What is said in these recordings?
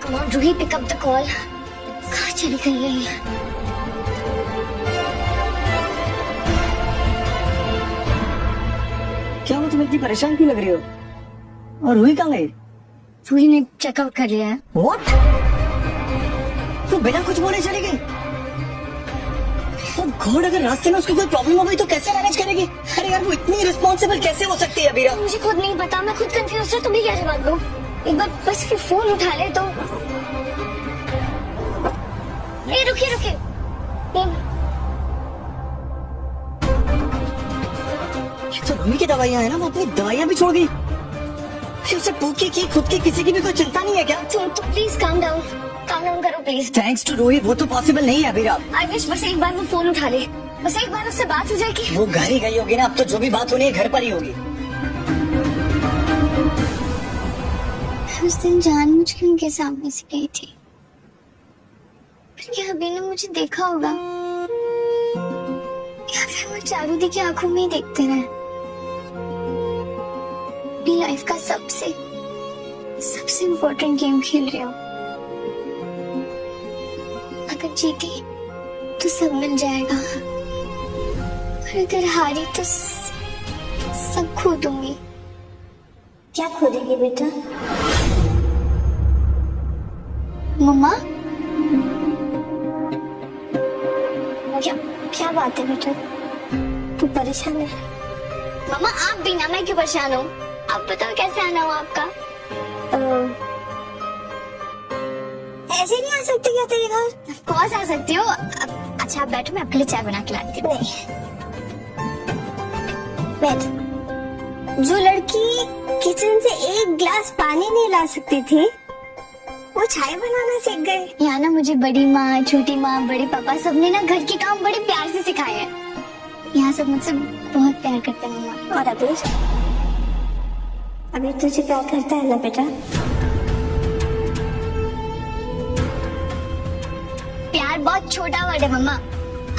Come on, Ruhi, pick up the call. कहाँ चली गई है ये? क्या वो तुम इतनी परेशान क्यों लग रही हो? और रूही कहाँ गई? रूही ने चेकआउट कर लिया है। What? तो बिना कुछ बोले चली गई? गॉड, अगर रास्ते में उसको कोई प्रॉब्लम हो गई तो कैसे मैनेज करेगी? अरे यार, वो इतनी रिस्पॉन्सिबल कैसे हो सकती है अबीरा? मुझे खुद नहीं पता, मैं खुद कंफ्यूज हूँ। तुम भी क्या जवाब दो? एक बार बस फिर फोन उठा ले तो। ए, रुकिए रुकिए। ये तो रूही की दवाइयाँ है ना, वो अपनी दवाइयाँ भी छोड़ गई। उसे पूछी की खुद की किसी की भी कोई चिंता नहीं है क्या? तुम तो प्लीज काम डाउन करो प्लीज। थैंक्स टू रूही, वो तो पॉसिबल नहीं है अबीरा। आई विश बस एक बार वो फोन उठा ले, बस एक बार उससे बात हो जाएगी। वो घर ही गई होगी ना, अब तो जो भी बात होनी है घर पर ही होगी। उस दिन जानबूझ के उनके सामने से गई थी, फिर क्या अभी ने मुझे देखा होगा या फिर वो चारूदी की आंखों में ही देखते रहे? अपनी लाइफ का सबसे इम्पोर्टेंट गेम खेल रहे हो। अगर जीती तो सब मिल जाएगा, और अगर हारी तो सब खो दूंगी। क्या खो देगी बेटा? मम्मा, क्या बात है बेटा? तू परेशान है? मम्मा आप भी ना, मैं क्यों परेशान हूँ? आप बताओ कैसे आना हो आपका? ऐसे नहीं आ सकती क्या तेरे घर? ऑफ कोर्स आ सकती हो। अच्छा आप बैठो, मैं आपके लिए चाय बना के लाती हूँ। नहीं बैठ। जो लड़की किचन से एक ग्लास पानी नहीं ला सकती थी, वो चाय बनाना सीख गई। यहाँ ना मुझे बड़ी माँ, छोटी माँ, बड़े पापा सबने ना घर के काम बड़े प्यार से सिखाए हैं। यहाँ सब मुझसे बहुत प्यार करते हैं मम्मा। और अभी तुझे प्यार करता है ना बेटा? प्यार बहुत छोटा वर्ड है मम्मा।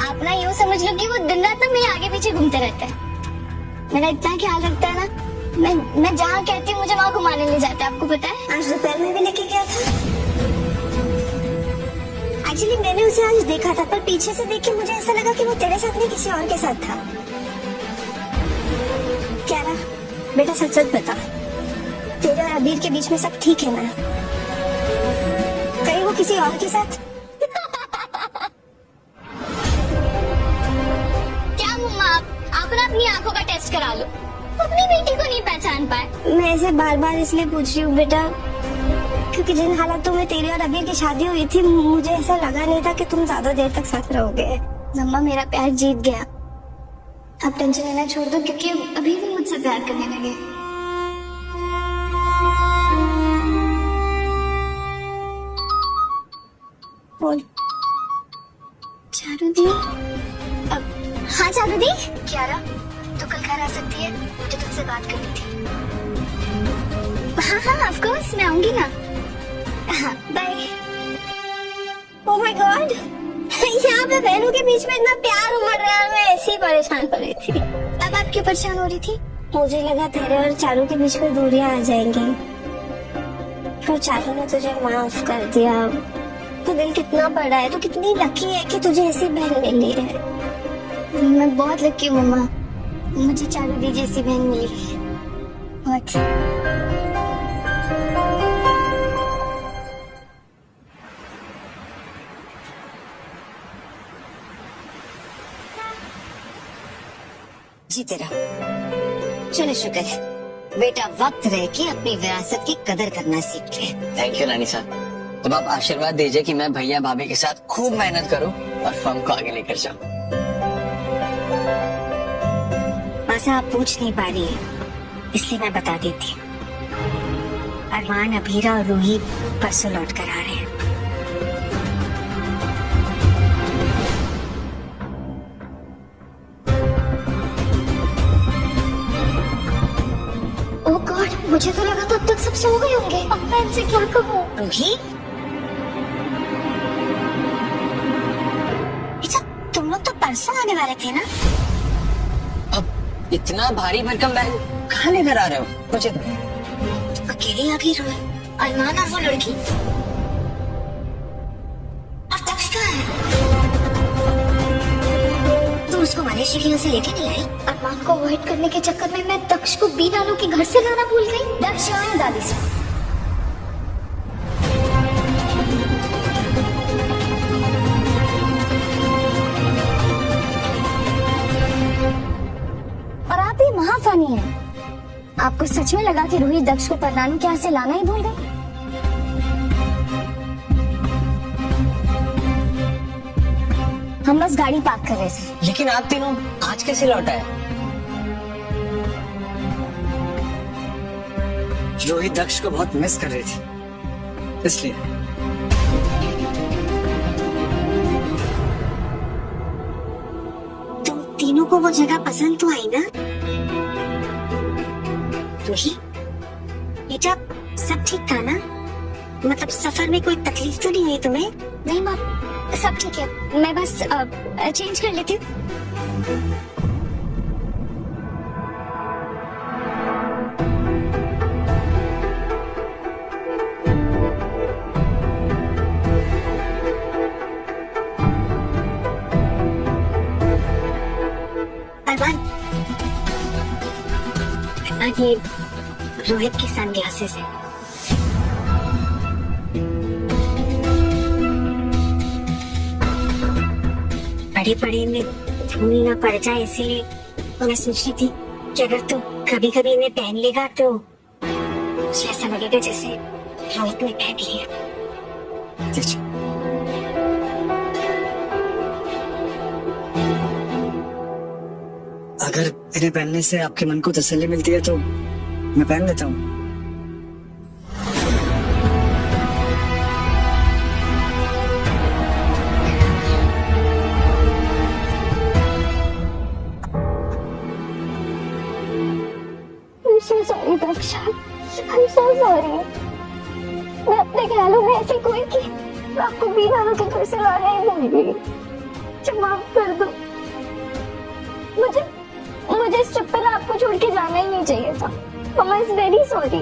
आप ना यूँ समझ लो कि वो दिन रात ना मेरे आगे पीछे घूमते रहते हैं। मेरा इतना ख्याल रखता है ना, मैं जहाँ कहती हूँ मुझे वहाँ घुमाने ले जाता है। आपको पता है आज दोपहर में भी लेके गया था। एक्चुअली मैंने उसे आज देखा था, पर पीछे से देख के मुझे ऐसा लगा कि वो तेरे साथ नहीं किसी और के साथ था। क्या रहा बेटा, सच सच बता, तेरे और अबीर के बीच में सब ठीक है ना? कहीं वो किसी और के साथ? क्या मम्मा, आप ना अपनी आंखों का टेस्ट करा लो, अपनी बेटी को नहीं पहचान पाए। मैं ऐसे बार बार इसलिए पूछ रही हूँ बेटा, क्योंकि जिन हालातों में तेरी और अबीर की शादी हुई थी, मुझे ऐसा लगा नहीं था कि तुम ज्यादा देर तक साथ रहोगे। मम्मा मेरा प्यार जीत गया, आप टेंशन लेना छोड़ दो, क्योंकि अभी भी मुझसे प्यार करने लगे। बोल चारूदी। हाँ चारूदी। क्यारा, तो कल घर आ सकती है, मुझे तुझसे बात करनी थी। हाँ ऑफ कोर्स मैं आऊंगी ना। हाँ बाय। ओह माय गॉड, यहाँ पे बहनों के बीच में इतना प्यार उमड़ रहा है, मैं ऐसे ही परेशान हो रही थी। अब आप क्यों परेशान हो रही थी? मुझे लगा तेरे और चारू के बीच में दूरियां आ जाएंगी, पर चारू ने तुझे माफ कर दिया। तो दिल कितना बड़ा है, तो कितनी लकी है कि तुझे ऐसी बहन मिली है। मैं बहुत लकी हूँ मम्मा, मुझे चारूदी जैसी बहन मिली है। बहुत। जीते रहो। चलो शुक्र है बेटा, वक्त रह के अपनी विरासत की कदर करना सीख ले। थैंक यू नानी साहब। अब आप आशीर्वाद दीजिए कि मैं भैया भाभी के साथ खूब मेहनत करूं और फर्म को आगे लेकर जाऊं। मासा आप पूछ नहीं पा रही है, इसलिए मैं बता देती हूँ। अरमान, अबीरा और रूही परसों लौट कर आ रहे हैं। ओह गॉड, मुझे तो लगा तब तक सब सो गए होंगे। अब मैं इनसे क्या कहूँ? रूही, तुम लोग तो परसों आने वाले थे ना? अब इतना भारी भरकम बैग कहाँ लेकर आ रहे हो? मुझे अकेले आ गई रूही। अरमान और वो लड़की कहाँ है? तुम उसको मलेशिया यहाँ से लेके नहीं आई? अरमान को अवॉइड करने के चक्कर में मैं दक्ष को बीनालू के घर से लाना भूल गई। दक्ष यहाँ है दादी से। और आप ही महाफानी हैं। आपको सच में लगा कि रोहित दक्ष को परनानू के यहाँ से लाना ही भूल गई? हम बस गाड़ी पार्क कर रहे थे। लेकिन आप तीनों आज कैसे लौट आए? रोहित दक्ष को बहुत मिस कर रही थी, इसलिए। तुम तीनों को वो जगह पसंद तो आई ना? रोही, बेटा सब ठीक था ना? मतलब सफर में कोई तकलीफ तो नहीं हुई तुम्हें? नहीं माँ, सब ठीक है। मैं बस चेंज कर लेती हूँ। ये रोहित के सनग्लासेस है। बड़े बड़े में धूल ना पड़ जाए, इसलिए मैं सोच रही थी कि अगर तू कभी कभी इन्हें पहन लेगा तो मुझे ऐसा लगेगा जैसे रोहित ने पहन लिया। अगर इन्हें पहनने से आपके मन को तसल्ली मिलती है तो मैं पहन लेता हूँ। I'm so sorry Daksha, I'm so sorry। मैं अपने ख्यालों में ऐसी कोई कि आपको बीनालू के घर से लाना ही भूल गई। मुझे माफ कर दो। मुझे इस ट्रिप पर आपको छोड़ के जाना ही नहीं चाहिए था। मम्मा इज वेरी सॉरी।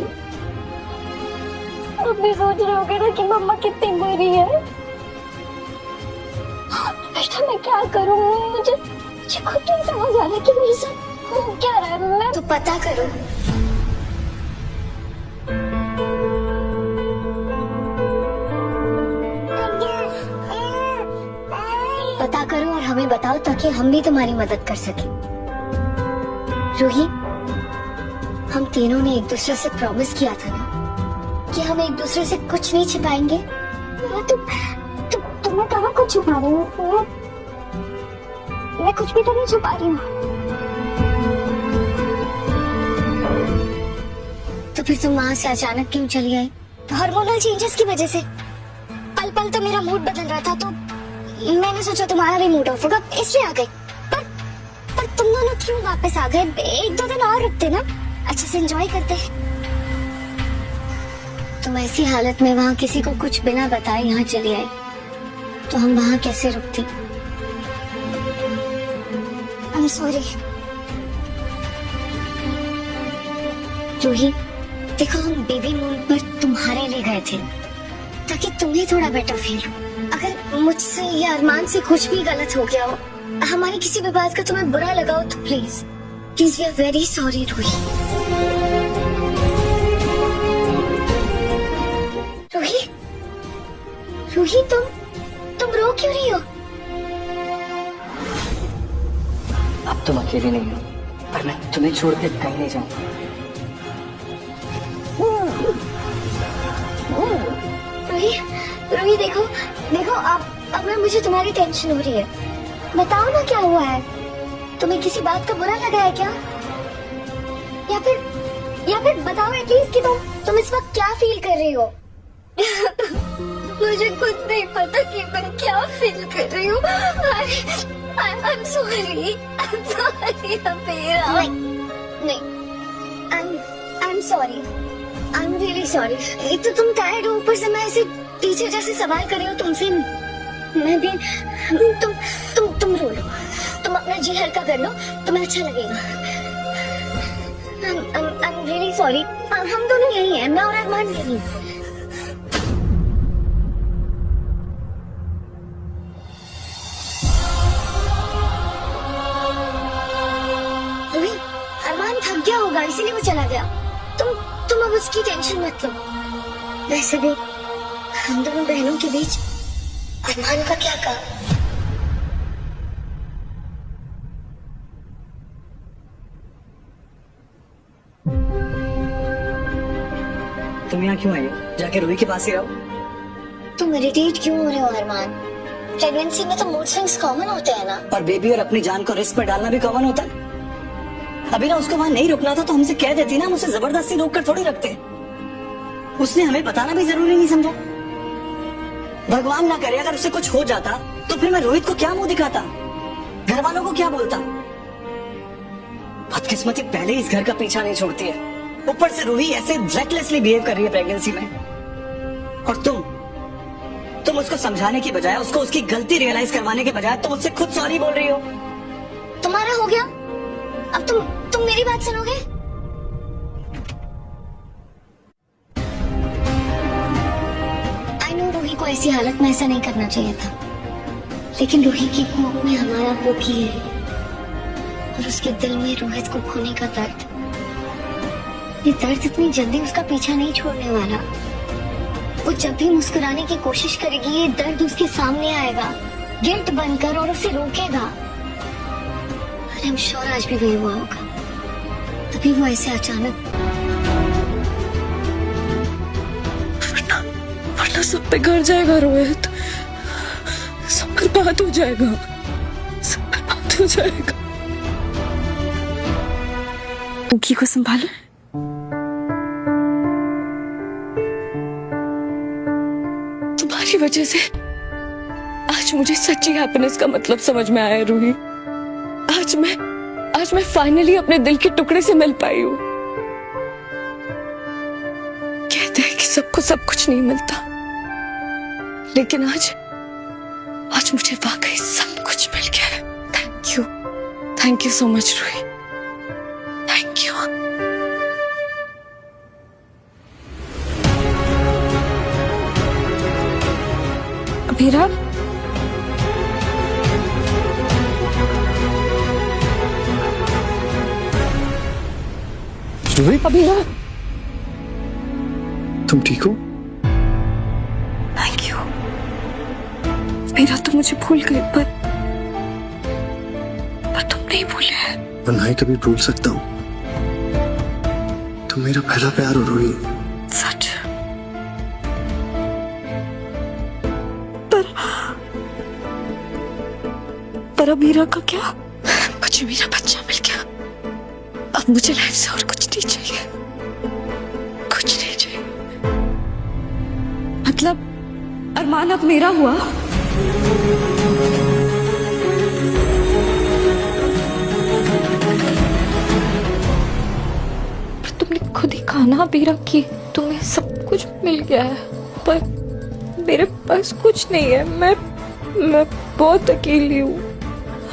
आप भी सोच रहे होगे ना कि मम्मा कितनी बुरी है। बेटा मैं क्या करूं? मुझे खुद नहीं समझ आ रहा कि मेरे साथ हो क्या रहा है। मैं तो पता करो। पता करो और हमें बताओ ताकि हम भी तुम्हारी मदद कर सकें। रूही, हम तीनों ने एक दूसरे से प्रॉमिस किया था ना कि हम एक दूसरे से कुछ नहीं छिपाएंगे। तुमने कहा कुछ छुपा रही हूँ? मैं कुछ भी तो नहीं छुपा रही हूँ। तो फिर तुम वहाँ से अचानक क्यों चली आई? हार्मोनल चेंजेस की वजह से। पल पल तो मेरा मूड बदल रहा था, तो मैंने सोचा तुम्हारा भी मूड ऑफ होगा, इसलिए आ गई। पर तुम दोनों क्यों वापस आ गए? एक दो दिन और रुकते ना, अच्छे से एंजॉय करते। तुम ऐसी हालत में वहाँ किसी को कुछ बिना बताए यहाँ चली आई, तो हम वहाँ कैसे रुकते? I am sorry. रूही, देखो हम बेबी मून पर तुम्हारे लिए गए थे ताकि तुम्हें थोड़ा बेटर फील हो। अगर मुझसे या अरमान से कुछ भी गलत हो गया हो, हमारी किसी भी बात का तुम्हें बुरा लगा हो, तो please we are very sorry Ruhi. Ruhi, Ruhi तुम रो क्यों रही हो? अब तुम अकेले नहीं हो, पर मैं तुम्हें छोड़ के कहीं नहीं जाऊंगा। रूही देखो अब ना मुझे तुम्हारी टेंशन हो रही है। बताओ ना क्या हुआ है? तुम्हें किसी बात का बुरा लगा है क्या? या फिर बताओ एटलीस्ट कि तुम इस वक्त क्या फील कर रही हो? मुझे खुद नहीं पता कि मैं क्या फील कर रही हूँ। I'm sorry अबेरा। नहीं I'm sorry, I'm really sorry। एक तो तुम टायर्ड हो, ऊपर से मैं ऐसे टीचर जैसे सवाल कर रही हूँ तुमसे। मैं भी तुम रो लो, तुम अपना जी हल्का कर लो, तुम्हें अच्छा लगेगा। I'm really sorry। हम दोनों यही हैं, मैं और अरमान यही हैं। वो चला गया। तुम अब उसकी टेंशन मत लो। वैसे भी हम दोनों बहनों के बीच अरमान का क्या काम। तुम यहाँ क्यों आई हो? जाके रूही के पास ही रहो। तुम इरिटेट क्यों हो रहे हो अरमान? प्रेगनेंसी में तो मूड स्विंग्स कॉमन होते हैं ना। और बेबी और अपनी जान को रिस्क में डालना भी कॉमन होता है। अभी ना उसको वहाँ नहीं रुकना था तो हमसे कह देती ना, हम उसे जबरदस्ती रोक कर थोड़ी रखते। उसने हमें बताना भी जरूरी नहीं समझा। भगवान ना करे अगर उसे कुछ हो जाता तो फिर मैं रोहित को क्या मुंह दिखाता, घर वालों को क्या बोलता। बदकिस्मती पहले ही इस घर का पीछा नहीं छोड़ती है, ऊपर से रूही ऐसे रेकलेसली बिहेव कर रही है प्रेगनेंसी में। और तुम उसको समझाने की बजाय, उसको उसकी गलती रियलाइज करवाने के बजाय तुम उससे खुद सॉरी बोल रही हो। तुम्हारा हो गया, अब तुम मेरी बात सुनोगे? आई नो रूही को ऐसी हालत में ऐसा नहीं करना चाहिए था, लेकिन रूही की कोख में हमारा पोखी है और उसके दिल में रोहित को खोने का दर्द। ये दर्द इतनी जल्दी उसका पीछा नहीं छोड़ने वाला। वो जब भी मुस्कुराने की कोशिश करेगी ये दर्द उसके सामने आएगा गिल्ट बनकर और उसे रोकेगा। आई एम श्योर आज भी वही हुआ होगा, तभी वो ऐसे अचानक। वरना सब बिगड़ जाएगा रोहित, सब बर्बाद हो जाएगा, सब बर्बाद हो जाएगा। उनकी को संभालो। तुम्हारी वजह से आज मुझे सच्ची हैप्पीनेस का मतलब समझ में आया रूही। आज मैं फाइनली अपने दिल के टुकड़े से मिल पाई हूँ। कहते हैं कि सबको सब कुछ नहीं मिलता, लेकिन आज मुझे वाकई सब कुछ मिल गया है। Thank you so much Ruhi, thank you. Abhira, Abhira, तुम ठीक हो? Thank you. अभीरा तुम मुझे भूल गए, पर तुम नहीं भूले हैं। मैं नहीं कभी भूल सकता हूँ। तुम मेरा पहला प्यार हो रूही। सच? पर अभीरा का क्या? मुझे मेरा बच्चा मिल गया। अब मुझे लाइफ से और कुछ नहीं चाहिए, कुछ नहीं चाहिए। मतलब अरमान अब मेरा हुआ। पर तुमने खुद ही कहा ना अभीरा कि तुम्हें सब कुछ मिल गया है, पर मेरे पास कुछ नहीं है। मैं बहुत अकेली हूँ,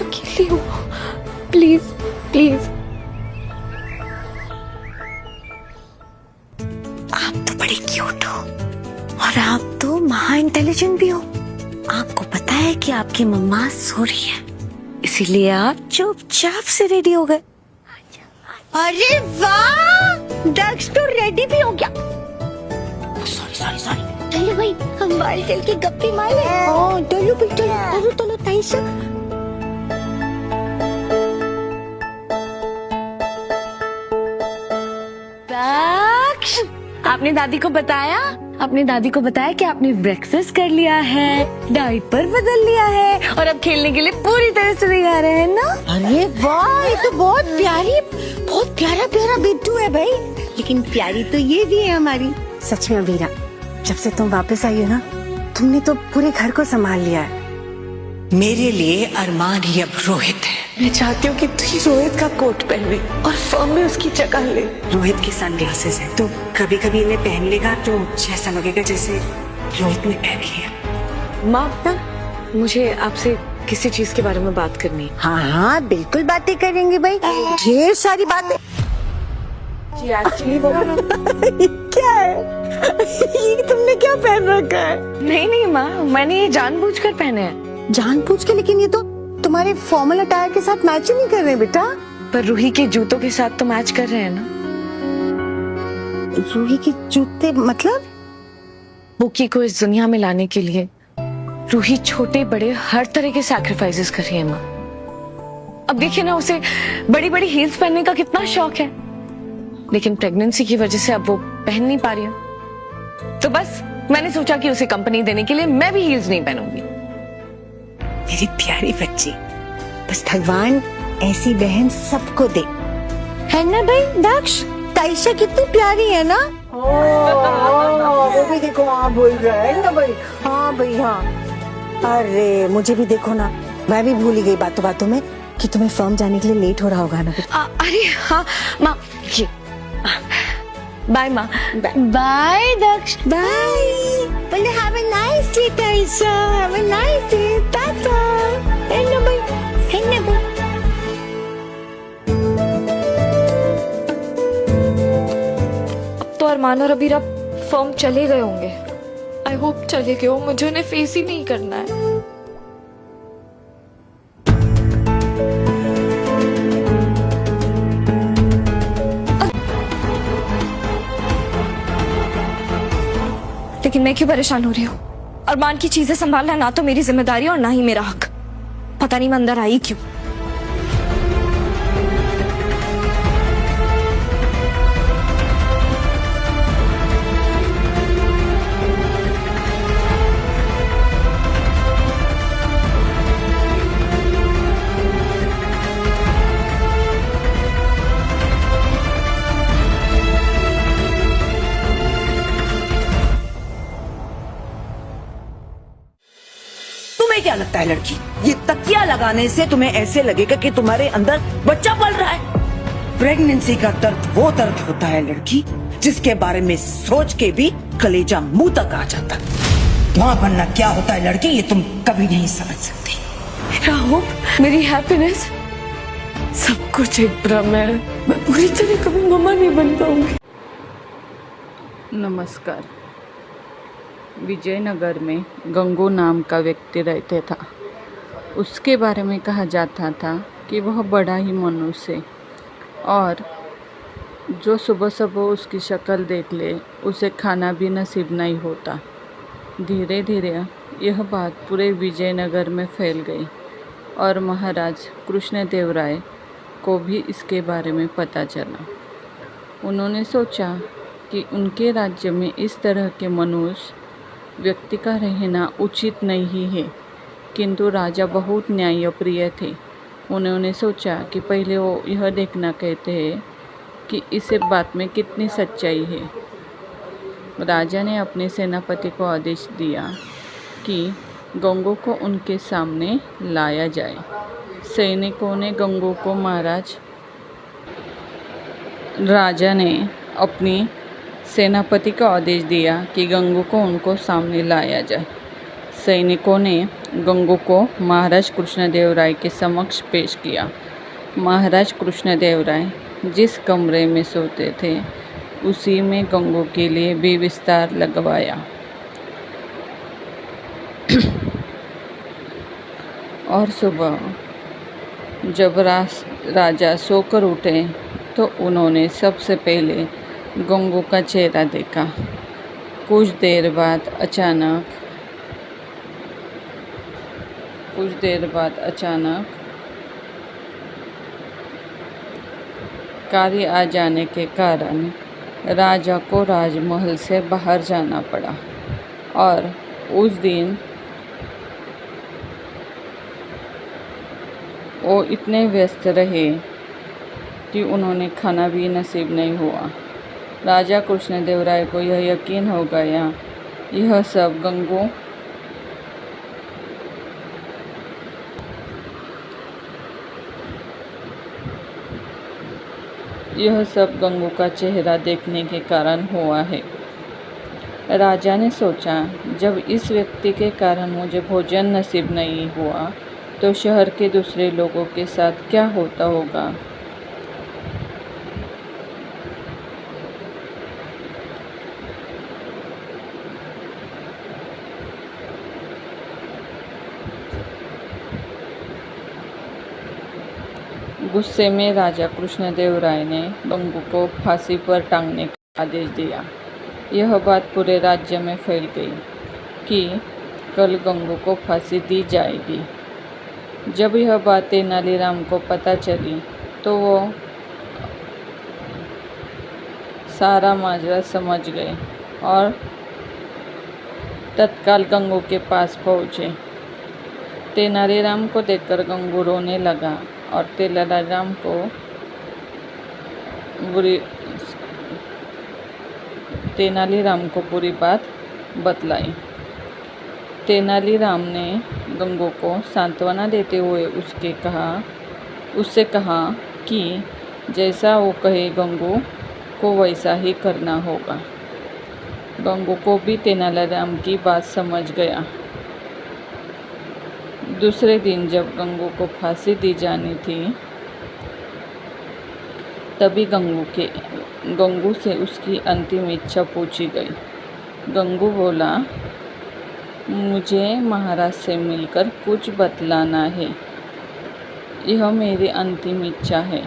अकेली हूँ। Please please. आप तो बड़े क्यूट हो और आप तो महा इंटेलिजेंट भी हो। आपको पता है कि आपकी मम्मा सो रही है, इसीलिए आप चुपचाप से रेडी हो गए। अरे वाह, दक्ष तो रेडी भी हो गया। सॉरी। चलो भाई हम बाल चल के गप्पे मारे। चलो भाई चलो ताईशा। दक्ष, आपने दादी को बताया? अपनी दादी को बताया कि आपने ब्रेकफास्ट कर लिया है, डायपर बदल लिया है और अब खेलने के लिए पूरी तरह से तैयार है ना? अरे वाह, ये तो बहुत प्यारा बिट्टू है भाई। लेकिन प्यारी तो ये भी है हमारी। सच में अभीरा, जब से तुम वापस आई हो ना, तुमने तो पूरे घर को संभाल लिया है। मेरे लिए अरमान ही अब रोहित है। मैं चाहती हूँ कि तू रोहित का कोट पहने और फर्म में उसकी जगह ले। रोहित की सनग्लासेस है, तो कभी कभी इन्हें पहन लेगा तो ऐसा लगेगा जैसे रोहित ने पहन लिया। माँ, मुझे आपसे किसी चीज के बारे में बात करनी है। हाँ बिल्कुल बातें करेंगे भाई, ढेर सारी बातें। जी एक्चुअली वो क्या है? ये तुमने क्या पहन रखा है? नहीं माँ, मैंने ये जानबूझकर पहने हैं। जानबूझ के? लेकिन ये तो तुम्हारे फॉर्मल अटायर के साथ मैच ही नहीं कर रहे बेटा। पर रूही के जूतों के साथ तो मैच कर रहे हैं ना। रूही के जूते मतलब? बुकी को इस दुनिया में लाने के लिए रूही छोटे बड़े हर तरह के सैक्रिफाइसेस कर रही है माँ। अब देखिए ना, उसे बड़ी बड़ी हील्स पहनने का कितना शौक है, लेकिन प्रेगनेंसी की वजह से अब वो पहन नहीं पा रही है। तो बस मैंने सोचा कि उसे कंपनी देने के लिए मैं भी हील्स नहीं पहनूंगी। मेरी प्यारी बच्ची, बस भगवान ऐसी बहन सबको दे, है ना भाई दक्ष? ताइशा कितनी प्यारी है ना? वो भी देखो हाँ बोल रहा है ना भाई। हाँ भाई हाँ। अरे मुझे भी देखो ना, मैं भी भूल ही गई बातों बातों में कि तुम्हें फर्म जाने के लिए लेट हो रहा होगा ना। अरे हाँ माँ, ये बाय माँ। बाय दक्ष। बाय। बोले have a nice day Taisha, have a nice day, Tata. है ना भाई, है ना भाई। अब तो अरमान और अबीरा फर्म चले गए होंगे। आई होप चले गए हो, मुझे उन्हें फेस ही नहीं करना है। लेकिन मैं क्यों परेशान हो रही हूँ? अरमान की चीजें संभालना ना तो मेरी जिम्मेदारी और ना ही मेरा हक। पता नहीं मैं अंदर आई क्यों। तुम्हें क्या लगता है लड़की, ये तकिया लगाने से तुम्हें ऐसे लगेगा कि तुम्हारे अंदर बच्चा पल रहा है? प्रेगनेंसी का दर्द वो दर्द होता है लड़की, जिसके बारे में सोच के भी कलेजा मुंह तक आ जाता। मां बनना क्या होता है लड़की, ये तुम कभी नहीं समझ सकती। मेरा होप, मेरी हैप्पीनेस, सब कुछ एक भ्रम है। मैं पूरी तरह कभी मम्मा नहीं बन पाऊंगी। नमस्कार। विजयनगर में गंगू नाम का व्यक्ति रहते था। उसके बारे में कहा जाता था कि वह बड़ा ही मनुष्य और जो सुबह सुबह उसकी शक्ल देख ले उसे खाना भी नसीब नहीं होता। धीरे धीरे यह बात पूरे विजयनगर में फैल गई और महाराज कृष्णदेवराय को भी इसके बारे में पता चला। उन्होंने सोचा कि उनके राज्य में इस तरह के मनुष्य व्यक्ति का रहना उचित नहीं है, किंतु राजा बहुत न्यायप्रिय थे। उन्होंने सोचा कि पहले वो यह देखना कहते हैं कि इस बात में कितनी सच्चाई है। राजा ने अपने सेनापति को आदेश दिया कि गंगू को उनके सामने लाया जाए। सैनिकों ने गंगू को राजा ने अपनी सेनापति को आदेश दिया कि गंगू को उनको सामने लाया जाए। सैनिकों ने गंगू को महाराज कृष्णदेवराय के समक्ष पेश किया। महाराज कृष्णदेवराय जिस कमरे में सोते थे उसी में गंगू के लिए भी बिस्तर लगवाया और सुबह जब राजा सोकर उठे तो उन्होंने सबसे पहले गंगू का चेहरा देखा। कुछ देर बाद अचानक कार्य आ जाने के कारण राजा को राजमहल से बाहर जाना पड़ा और उस दिन वो इतने व्यस्त रहे कि उन्होंने खाना भी नसीब नहीं हुआ। राजा कृष्णदेवराय को यह यकीन हो गया यह सब गंगू का चेहरा देखने के कारण हुआ है। राजा ने सोचा जब इस व्यक्ति के कारण मुझे भोजन नसीब नहीं हुआ तो शहर के दूसरे लोगों के साथ क्या होता होगा। गुस्से में राजा कृष्णदेवराय ने गंगू को फांसी पर टांगने आदेश दिया। यह बात पूरे राज्य में फैल गई कि कल गंगू को फांसी दी जाएगी। जब यह बात तेनालीराम को पता चली तो वो सारा माजरा समझ गए और तत्काल गंगू के पास पहुँचे। तेनालीराम को देखकर गंगू रोने लगा और तेनालीराम को पूरी बात बतलाई। तेनालीराम ने गंगू को सांत्वना देते हुए उससे कहा कि जैसा वो कहे गंगू को वैसा ही करना होगा। गंगू को भी तेनालीराम की बात समझ गया। दूसरे दिन जब गंगू को फांसी दी जानी थी तभी गंगू से उसकी अंतिम इच्छा पूछी गई। गंगू बोला, मुझे महाराज से मिलकर कुछ बतलाना है, यह मेरी अंतिम इच्छा है।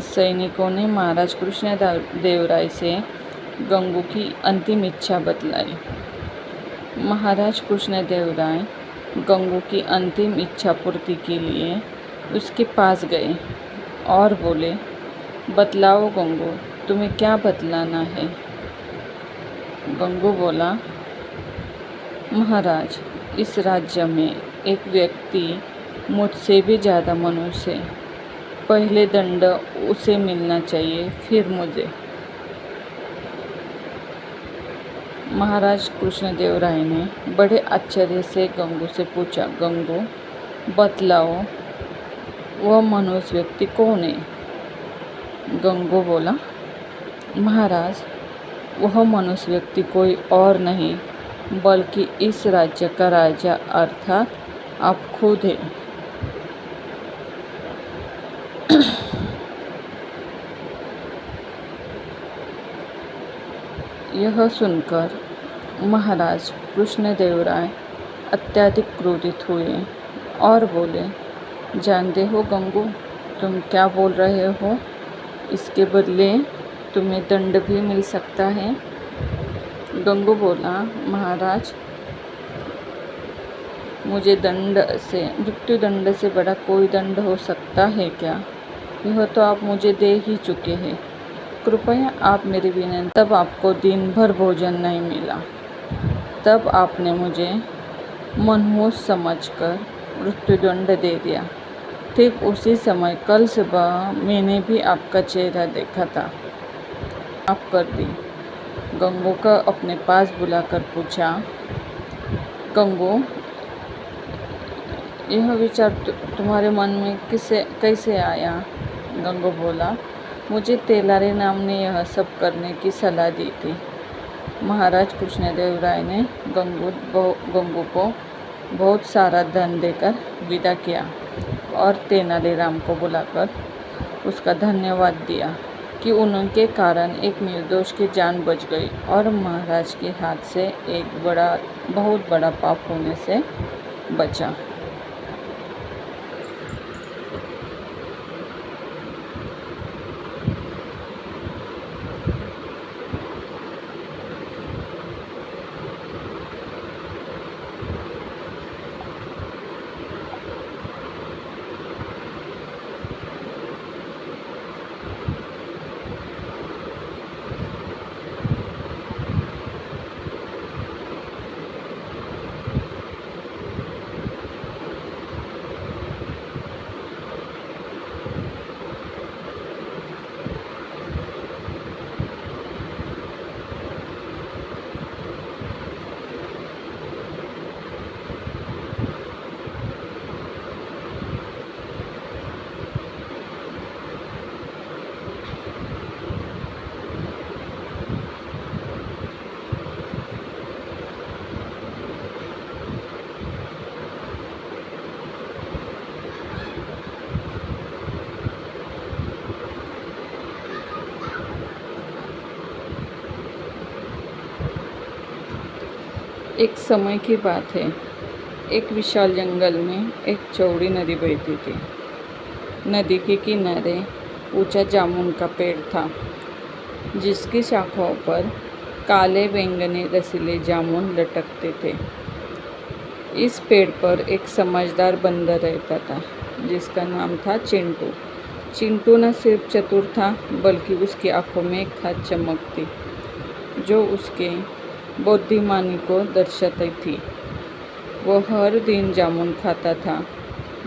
सैनिकों ने महाराज कृष्णदेवराय से गंगू की अंतिम इच्छा बतलाई। महाराज कृष्णदेवराय गंगू की अंतिम इच्छा पूर्ति के लिए उसके पास गए और बोले, बतलाओ गंगू, तुम्हें क्या बतलाना है? गंगू बोला, महाराज, इस राज्य में एक व्यक्ति मुझसे भी ज़्यादा मनुष्य है। पहले दंड उसे मिलना चाहिए, फिर मुझे। महाराज कृष्णदेवराय ने बड़े आश्चर्य से गंगू से पूछा, गंगू बतलाओ, वह मनुष्य व्यक्ति कौन है? गंगू बोला, महाराज, वह मनुष्य व्यक्ति कोई और नहीं बल्कि इस राज्य का राजा अर्थात आप खुद हैं। यह सुनकर महाराज कृष्णदेवराय अत्यधिक क्रोधित हुए और बोले, जानते हो गंगू, तुम क्या बोल रहे हो? इसके बदले तुम्हें दंड भी मिल सकता है। गंगू बोला, महाराज, मुझे मृत्यु दंड से बड़ा कोई दंड हो सकता है क्या? यह तो आप मुझे दे ही चुके हैं। कृपया आप मेरी विनती। तब आपको दिन भर भोजन नहीं मिला, तब आपने मुझे मनहूस समझकर मृत्युदंड दे दिया। ठीक उसी समय कल सुबह मैंने भी आपका चेहरा देखा था। माफ कर दी। गंगू का अपने पास बुलाकर पूछा, गंगू, यह विचार तुम्हारे मन में कैसे आया? गंगू बोला, मुझे तेनालीराम ने यह सब करने की सलाह दी थी। महाराज कृष्णदेवराय ने गंगू को बहुत सारा धन देकर विदा किया और तेनालीराम को बुलाकर उसका धन्यवाद दिया कि उनके कारण एक निर्दोष की जान बच गई और महाराज के हाथ से एक बहुत बड़ा पाप होने से बचा। एक समय की बात है, एक विशाल जंगल में एक चौड़ी नदी बहती थी। नदी के किनारे ऊंचा जामुन का पेड़ था, जिसकी शाखाओं पर काले बैंगनी रसीले जामुन लटकते थे। इस पेड़ पर एक समझदार बंदर रहता था, जिसका नाम था चिंटू। चिंटू न सिर्फ चतुर था, बल्कि उसकी आंखों में एक खास चमक थी, जो उसके बुद्धिमानी को दर्शाती थी। वो हर दिन जामुन खाता था,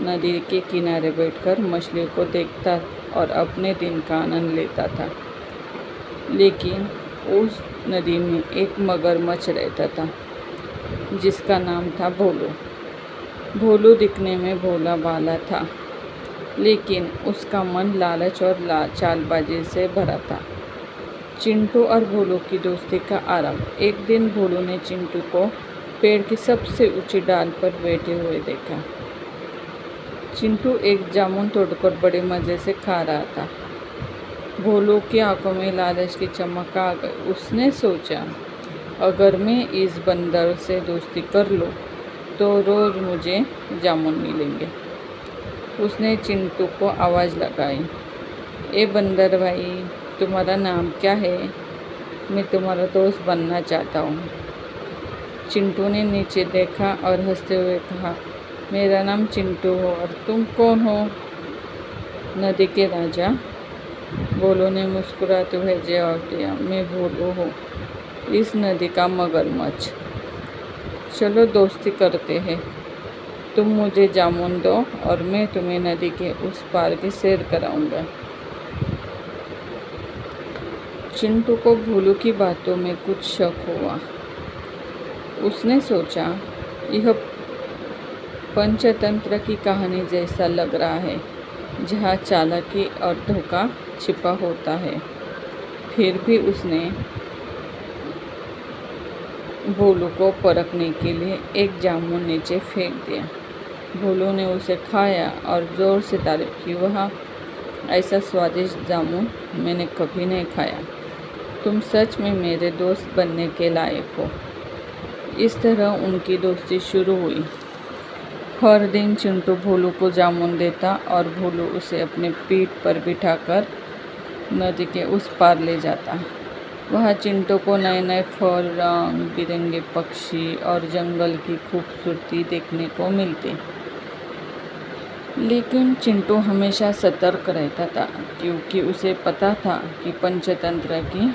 नदी के किनारे बैठकर मछलियों को देखता और अपने दिन का आनंद लेता था। लेकिन उस नदी में एक मगरमच्छ रहता था, जिसका नाम था भोलू। भोलू दिखने में भोला भाला था, लेकिन उसका मन लालच और चालबाजी से भरा था। चिंटू और भोलू की दोस्ती का आरंभ। एक दिन भोलू ने चिंटू को पेड़ की सबसे ऊंची डाल पर बैठे हुए देखा। चिंटू एक जामुन तोड़कर बड़े मज़े से खा रहा था। भोलू की आंखों में लालच की चमक आ गई। उसने सोचा, अगर मैं इस बंदर से दोस्ती कर लूँ तो रोज़ मुझे जामुन मिलेंगे। उसने चिंटू को आवाज़ लगाई, ए बंदर भाई, तुम्हारा नाम क्या है? मैं तुम्हारा दोस्त बनना चाहता हूँ। चिंटू ने नीचे देखा और हंसते हुए कहा, मेरा नाम चिंटू हो और तुम कौन हो? नदी के राजा। भोलू ने मुस्कुराते हुए जवाब दिया, मैं भोलू हूँ, इस नदी का मगरमच्छ। चलो दोस्ती करते हैं। तुम मुझे जामुन दो और मैं तुम्हें नदी के उस पार की सैर कराऊंगा। चिंटू को भोलू की बातों में कुछ शक हुआ। उसने सोचा, यह पंचतंत्र की कहानी जैसा लग रहा है, जहाँ चालाकी और धोखा छिपा होता है। फिर भी उसने भोलू को परखने के लिए एक जामुन नीचे फेंक दिया। भोलू ने उसे खाया और ज़ोर से तारीफ की, वह ऐसा स्वादिष्ट जामुन मैंने कभी नहीं खाया। तुम सच में मेरे दोस्त बनने के लायक हो। इस तरह उनकी दोस्ती शुरू हुई। हर दिन चिंटू भोलू को जामुन देता और भोलू उसे अपने पीठ पर बिठाकर नदी के उस पार ले जाता। वहाँ चिंटू को नए नए फल, रंग बिरंगे पक्षी और जंगल की खूबसूरती देखने को मिलती। लेकिन चिंटू हमेशा सतर्क रहता था, क्योंकि उसे पता था कि पंचतंत्र की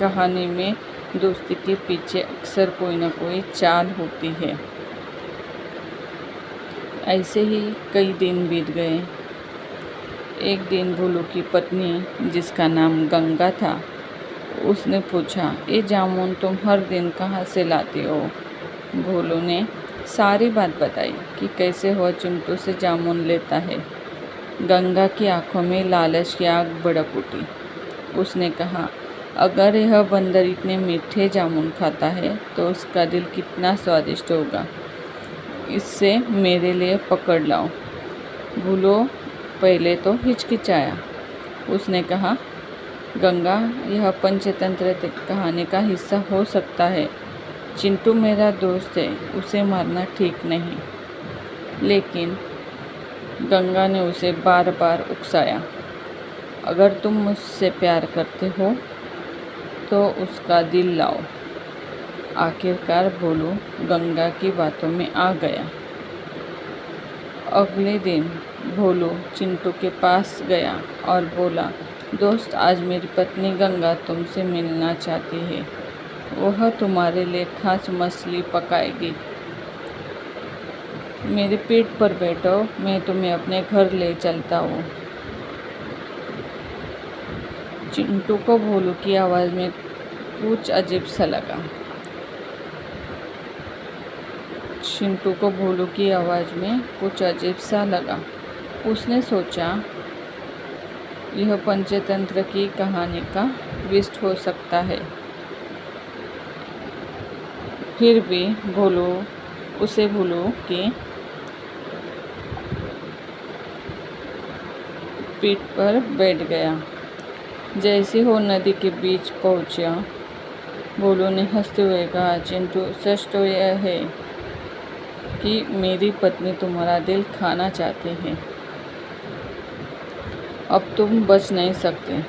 कहानी में दोस्ती के पीछे अक्सर कोई न कोई चाल होती है। ऐसे ही कई दिन बीत गए। एक दिन भोलू की पत्नी, जिसका नाम गंगा था, उसने पूछा, ये जामुन तुम हर दिन कहाँ से लाती हो? भोलू ने सारी बात बताई कि कैसे वह चिंटू से जामुन लेता है। गंगा की आंखों में लालच की आग भड़क उठी। उसने कहा, अगर यह बंदर इतने मीठे जामुन खाता है तो उसका दिल कितना स्वादिष्ट होगा। इससे मेरे लिए पकड़ लाओ। भोलू पहले तो हिचकिचाया। उसने कहा, गंगा, यह पंचतंत्र कहानी का हिस्सा हो सकता है। चिंटू मेरा दोस्त है, उसे मारना ठीक नहीं। लेकिन गंगा ने उसे बार बार उकसाया, अगर तुम मुझसे प्यार करते हो तो उसका दिल लाओ। आखिरकार भोलू गंगा की बातों में आ गया। अगले दिन भोलू चिंटू के पास गया और बोला, दोस्त, आज मेरी पत्नी गंगा तुमसे मिलना चाहती है। वह तुम्हारे लिए खास मछली पकाएगी। मेरे पीठ पर बैठो, मैं तुम्हें अपने घर ले चलता हूँ। चिंटू को भोलू की आवाज़ में कुछ अजीब सा लगा। चिंटू को भोलू की आवाज़ में कुछ अजीब सा लगा। उसने सोचा, यह पंचतंत्र की कहानी का ट्विस्ट हो सकता है। फिर भी भोलू की पीठ पर बैठ गया। जैसे वो नदी के बीच पहुंचा, भोलू ने हंसते हुए कहा, चिंटू, सच तो यह है कि मेरी पत्नी तुम्हारा दिल खाना चाहती है। अब तुम बच नहीं सकते।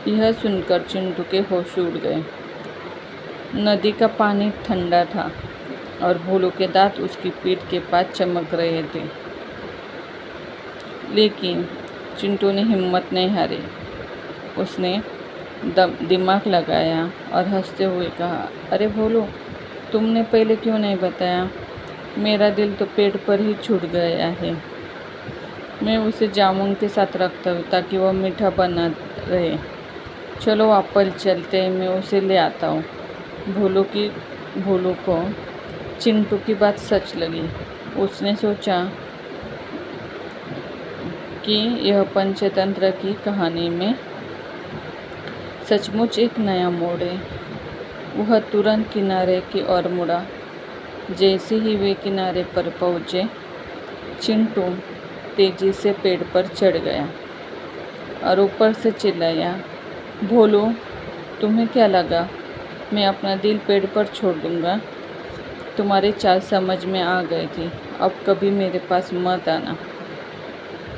यह सुनकर चिंटू के होश उड़ गए। नदी का पानी ठंडा था और भोलू के दांत उसकी पीठ के पास चमक रहे थे। लेकिन चिंटू ने हिम्मत नहीं हारी। उसने दिमाग लगाया और हंसते हुए कहा, अरे भोलू, तुमने पहले क्यों नहीं बताया? मेरा दिल तो पेट पर ही छूट गया है। मैं उसे जामुन के साथ रखता हूँ ताकि वह मीठा बना रहे। चलो वापस चलते हैं, मैं उसे ले आता हूँ। भोलू को चिंटू की बात सच लगी। उसने सोचा कि यह पंचतंत्र की कहानी में सचमुच एक नया मोड़ है। वह तुरंत किनारे की ओर मुड़ा। जैसे ही वे किनारे पर पहुँचे, चिंटू तेजी से पेड़ पर चढ़ गया और ऊपर से चिल्लाया, भोलू, तुम्हें क्या लगा मैं अपना दिल पेड़ पर छोड़ दूंगा? तुम्हारी चाल समझ में आ गई थी, अब कभी मेरे पास मत आना।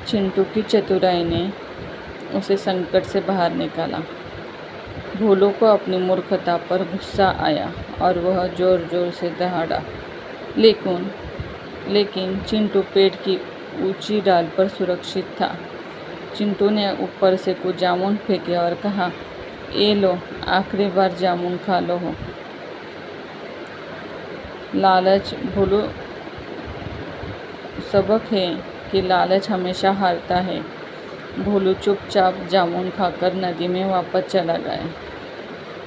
चिंटू की चतुराई ने उसे संकट से बाहर निकाला। भोलू को अपनी मूर्खता पर गुस्सा आया और वह जोर जोर से दहाड़ा। लेकिन चिंटू पेड़ की ऊंची डाल पर सुरक्षित था। चिंटू ने ऊपर से कुछ जामुन फेंके और कहा, ये लो, आखिरी बार जामुन खा लो हो। लालच भोलू सबक है कि लालच हमेशा हारता है। भोलू चुपचाप जामुन खाकर नदी में वापस चला गया।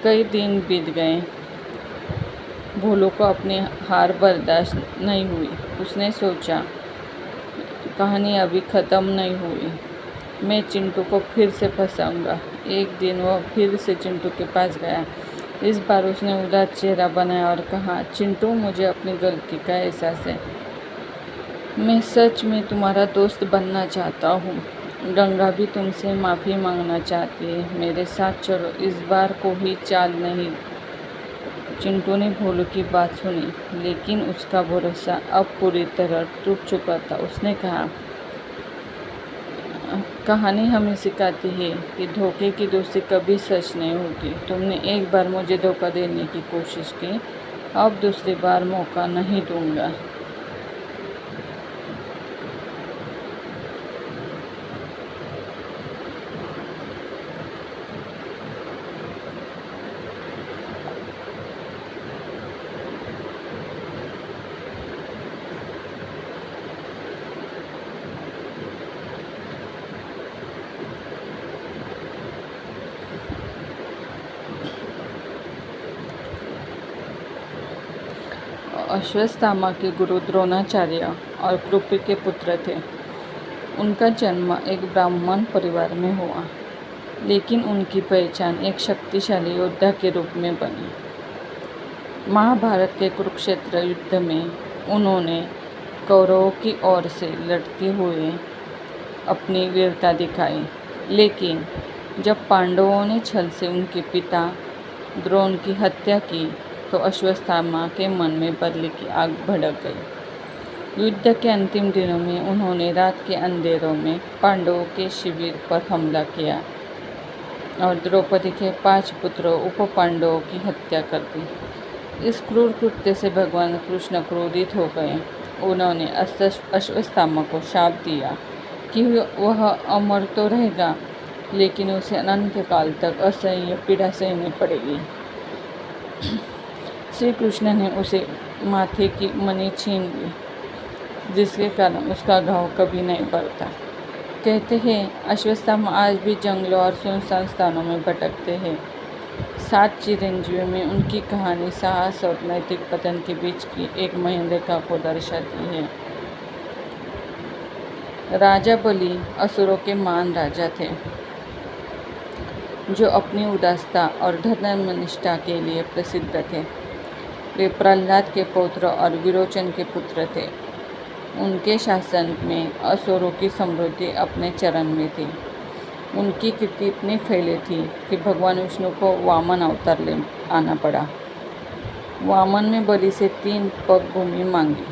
कई दिन बीत गए। भोलू को अपनी हार बर्दाश्त नहीं हुई। उसने सोचा, कहानी अभी ख़त्म नहीं हुई, मैं चिंटू को फिर से फंसाऊंगा। एक दिन वह फिर से चिंटू के पास गया। इस बार उसने उदास चेहरा बनाया और कहा, चिंटू, मुझे अपनी गलती का एहसास है। मैं सच में तुम्हारा दोस्त बनना चाहता हूँ। गंगा भी तुमसे माफ़ी मांगना चाहती है। मेरे साथ चलो, इस बार कोई चाल नहीं। चिंटू ने भोलू की बात सुनी, लेकिन उसका भरोसा अब पूरी तरह टूट चुका था। उसने कहा, कहानी हमें सिखाती है कि धोखे की दोस्ती कभी सच नहीं होती। तुमने एक बार मुझे धोखा देने की कोशिश की, अब दूसरी बार मौका नहीं दूंगा। अश्वत्थामा के गुरु द्रोणाचार्य और कृपि के पुत्र थे। उनका जन्म एक ब्राह्मण परिवार में हुआ, लेकिन उनकी पहचान एक शक्तिशाली योद्धा के रूप में बनी। महाभारत के कुरुक्षेत्र युद्ध में उन्होंने कौरवों की ओर से लड़ते हुए अपनी वीरता दिखाई, लेकिन जब पांडवों ने छल से उनके पिता द्रोण की हत्या की तो अश्वत्थामा के मन में बदले की आग भड़क गई। युद्ध के अंतिम दिनों में उन्होंने रात के अंधेरों में पांडवों के शिविर पर हमला किया और द्रौपदी के 5 पुत्रों उप पांडवों की हत्या कर दी। इस क्रूर कृत्य से भगवान कृष्ण क्रोधित हो गए। उन्होंने अश्वत्थामा को शाप दिया कि वह अमर तो रहेगा, लेकिन उसे अनंत काल तक असह्य पीड़ा सहनी पड़ेगी। श्री कृष्ण ने उसे माथे की मणि छीन ली, जिसके कारण उसका घाव कभी नहीं भरता। कहते हैं अश्वत्थामा आज भी जंगलों और सुनसान स्थानों में भटकते हैं। 7 चिरंजीवियों में उनकी कहानी साहस और नैतिक पतन के बीच की एक महेंद्रता को दर्शाती है। राजा बलि असुरों के महान राजा थे, जो अपनी उदारता और धर्मनिष्ठा के लिए प्रसिद्ध थे। वे प्रहलाद के पौत्र और विरोचन के पुत्र थे। उनके शासन में असुरों की समृद्धि अपने चरण में थी। उनकी कीर्ति इतनी फैली थी कि भगवान विष्णु को वामन अवतार ले आना पड़ा। वामन ने बलि से 3 पग भूमि मांगी।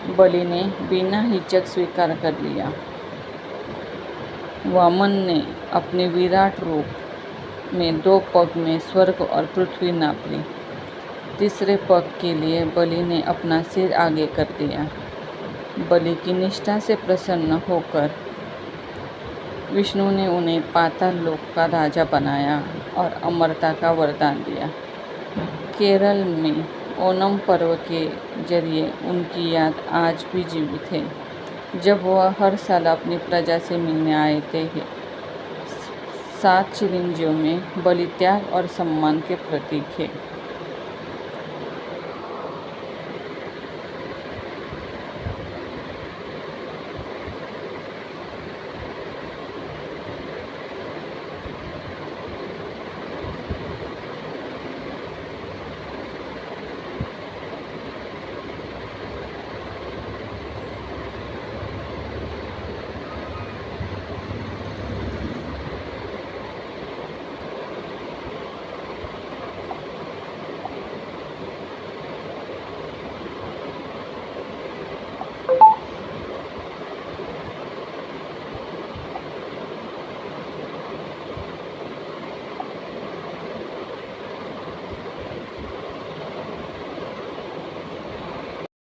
बलि ने बिना हिचक स्वीकार कर लिया। वामन ने अपने विराट रूप में 2 पग में स्वर्ग और पृथ्वी नाप ली। तीसरे पग के लिए बलि ने अपना सिर आगे कर दिया। बलि की निष्ठा से प्रसन्न होकर विष्णु ने उन्हें पाताल लोक का राजा बनाया और अमरता का वरदान दिया। केरल में ओणम पर्व के जरिए उनकी याद आज भी जीवित है, जब वह हर साल अपनी प्रजा से मिलने आए थे। 7 चिरंजीवियों में बलि त्याग और सम्मान के प्रतीक है।